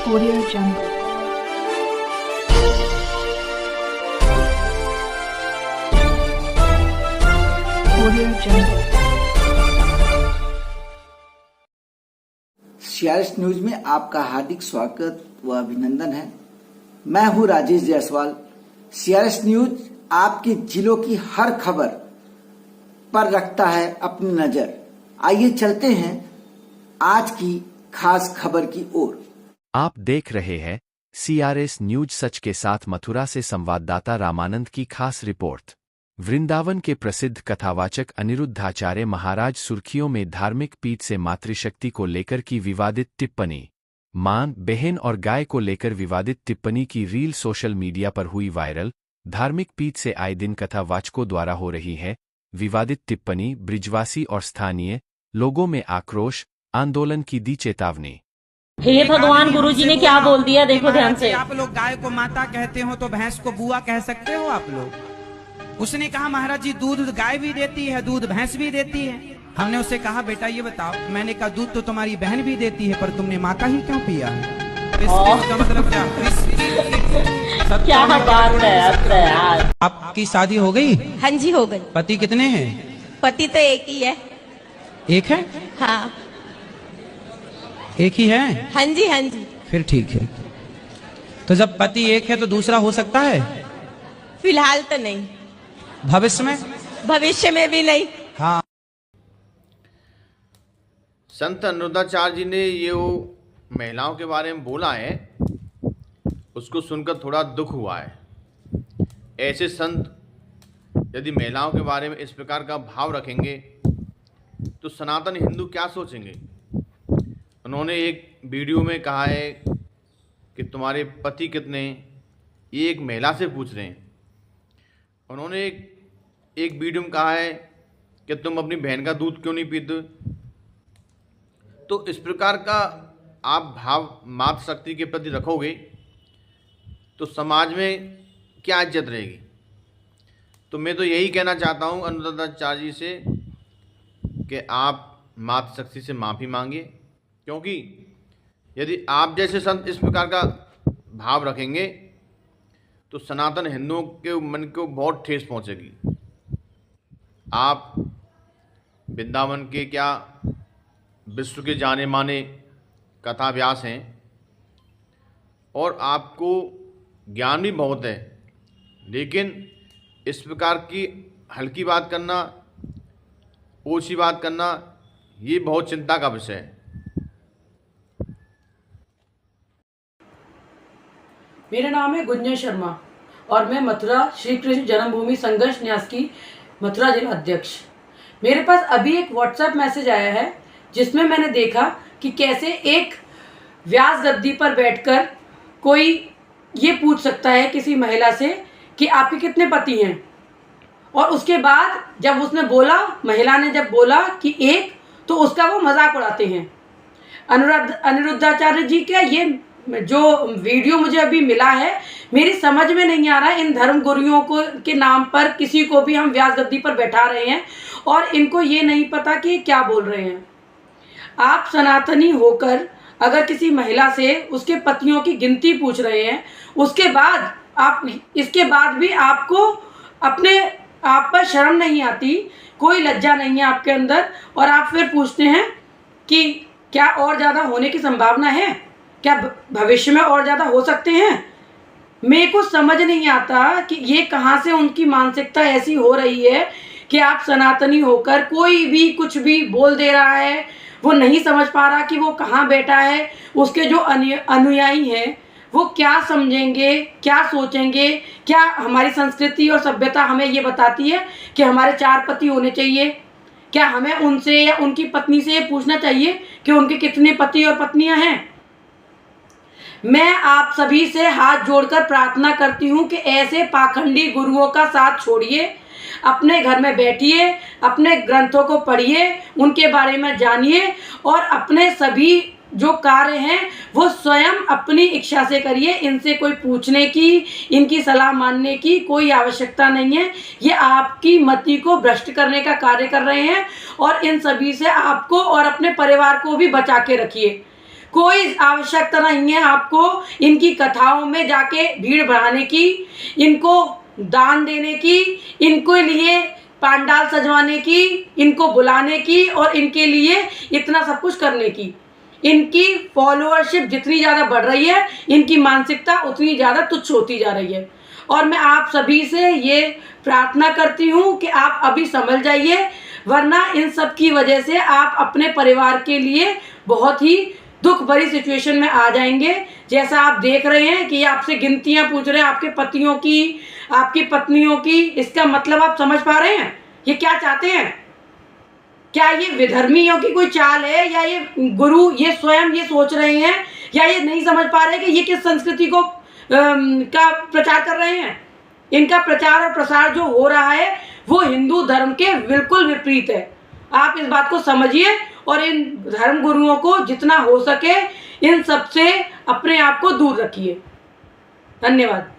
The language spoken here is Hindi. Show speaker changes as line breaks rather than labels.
Audio Jungle. Audio Jungle.
CRS news में आपका हार्दिक स्वागत व अभिनंदन है। मैं हूं राजेश जायसवाल। सीआरएस न्यूज आपके जिलों की हर खबर पर रखता है अपनी नजर। आइए चलते हैं आज की खास खबर की ओर।
आप देख रहे हैं सीआरएस न्यूज सच के साथ मथुरा से संवाददाता रामानंद की खास रिपोर्ट। वृंदावन के प्रसिद्ध कथावाचक अनिरुद्धाचार्य महाराज सुर्खियों में धार्मिक पीठ से मातृशक्ति को लेकर की विवादित टिप्पणी। मां, बहन और गाय को लेकर विवादित टिप्पणी की रील सोशल मीडिया पर हुई वायरल। धार्मिक पीठ से आए दिन कथावाचकों द्वारा हो रही है विवादित टिप्पणी। ब्रिजवासी और स्थानीय लोगों में आक्रोश, आंदोलन की दी चेतावनी।
हे भगवान, गुरुजी ने क्या बोल दिया देखो ध्यान से।
आप लोग गाय को माता कहते हो तो भैंस को बुआ कह सकते हो आप लोग। उसने कहा महाराज जी दूध गाय भी देती है, दूध भैंस भी देती है। हमने उससे कहा बेटा ये बताओ, मैंने कहा दूध तो तुम्हारी बहन भी देती है पर तुमने माँ का ही क्यों पिया? इसका मतलब
क्या बात है यार।
आपकी शादी हो गई?
हाँ जी हो गई।
पति कितने हैं?
पति तो एक ही है।
एक है?
हाँ
एक ही है?
हाँ जी हाँ जी।
फिर ठीक है। तो जब पति एक है तो दूसरा हो सकता है?
फिलहाल तो नहीं।
भविष्य में?
भविष्य में भी नहीं।
हाँ।
संत अनिरुद्धाचार्य जी ने ये वो महिलाओं के बारे में बोला है, उसको सुनकर थोड़ा दुख हुआ है। ऐसे संत यदि महिलाओं के बारे में इस प्रकार का भाव रखेंगे तो सनातन हिंदू क्या सोचेंगे। उन्होंने एक वीडियो में कहा है कि तुम्हारे पति कितने, ये एक महिला से पूछ रहे हैं। उन्होंने एक वीडियो में कहा है कि तुम अपनी बहन का दूध क्यों नहीं पीते। तो इस प्रकार का आप भाव मातृशक्ति के प्रति रखोगे तो समाज में क्या इज्जत रहेगी। तो मैं तो यही कहना चाहता हूँ अनिरुद्धाचार्य जी से कि आप मातृशक्ति से माफ़ी मांगिए, क्योंकि यदि आप जैसे संत इस प्रकार का भाव रखेंगे तो सनातन हिंदुओं के मन को बहुत ठेस पहुंचेगी। आप वृंदावन के क्या विश्व के जाने माने कथा व्यास हैं और आपको ज्ञान भी बहुत है, लेकिन इस प्रकार की हल्की बात करना, ओछी बात करना, ये बहुत चिंता का विषय है।
मेरा नाम है गुंजन शर्मा और मैं मथुरा श्री कृष्ण जन्मभूमि संघर्ष न्यास की मथुरा जिला अध्यक्ष। मेरे पास अभी एक व्हाट्सएप मैसेज आया है जिसमें मैंने देखा कि कैसे एक व्यास गद्दी पर बैठकर कोई ये पूछ सकता है किसी महिला से कि आपके कितने पति हैं, और उसके बाद जब उसने बोला, महिला ने जब बोला कि एक, तो उसका वो मजाक उड़ाते हैं। अनिरुद्धाचार्य जी का ये जो वीडियो मुझे अभी मिला है, मेरी समझ में नहीं आ रहा है। इन धर्म गुरुओं को के नाम पर किसी को भी हम व्यास गद्दी पर बैठा रहे हैं और इनको ये नहीं पता कि क्या बोल रहे हैं। आप सनातनी होकर अगर किसी महिला से उसके पतियों की गिनती पूछ रहे हैं, उसके बाद आप इसके बाद भी आपको अपने आप पर शर्म नहीं आती, कोई लज्जा नहीं है आपके अंदर, और आप फिर पूछते हैं कि क्या और ज़्यादा होने की संभावना है, क्या भविष्य में और ज़्यादा हो सकते हैं। मेरे को समझ नहीं आता कि ये कहाँ से उनकी मानसिकता ऐसी हो रही है कि आप सनातनी होकर कोई भी कुछ भी बोल दे रहा है, वो नहीं समझ पा रहा कि वो कहाँ बैठा है। उसके जो अनुयायी हैं वो क्या समझेंगे, क्या सोचेंगे। क्या हमारी संस्कृति और सभ्यता हमें ये बताती है कि हमारे 4 पति होने चाहिए? क्या हमें उनसे या उनकी पत्नी से ये पूछना चाहिए कि उनके कितने पति और पत्नियां हैं? मैं आप सभी से हाथ जोड़कर प्रार्थना करती हूँ कि ऐसे पाखंडी गुरुओं का साथ छोड़िए, अपने घर में बैठिए, अपने ग्रंथों को पढ़िए, उनके बारे में जानिए और अपने सभी जो कार्य हैं वो स्वयं अपनी इच्छा से करिए। इनसे कोई पूछने की, इनकी सलाह मानने की कोई आवश्यकता नहीं है। ये आपकी मति को भ्रष्ट करने का कार्य कर रहे हैं और इन सभी से आपको और अपने परिवार को भी बचा के रखिए। कोई आवश्यकता नहीं है आपको इनकी कथाओं में जाके भीड़ बढ़ाने की, इनको दान देने की, इनके लिए पंडाल सजवाने की, इनको बुलाने की और इनके लिए इतना सब कुछ करने की। इनकी फॉलोअरशिप जितनी ज़्यादा बढ़ रही है, इनकी मानसिकता उतनी ज़्यादा तुच्छ होती जा रही है। और मैं आप सभी से ये प्रार्थना करती हूँ कि आप अभी संभल जाइए, वरना इन सब की वजह से आप अपने परिवार के लिए बहुत ही दुख भरी सिचुएशन में आ जाएंगे। जैसा आप देख रहे हैं कि ये आपसे गिनतियां पूछ रहे हैं आपके पतियों की, आपकी पत्नियों की। इसका मतलब आप समझ पा रहे हैं ये क्या चाहते हैं? क्या ये विधर्मियों की कोई चाल है, या ये गुरु ये स्वयं ये सोच रहे हैं, या ये नहीं समझ पा रहे कि ये किस संस्कृति को का प्रचार कर रहे हैं? इनका प्रचार और प्रसार जो हो रहा है वो हिंदू धर्म के बिल्कुल विपरीत है। आप इस बात को समझिए और इन धर्म गुरुओं को जितना हो सके इन सब से अपने आप को दूर रखिए। धन्यवाद।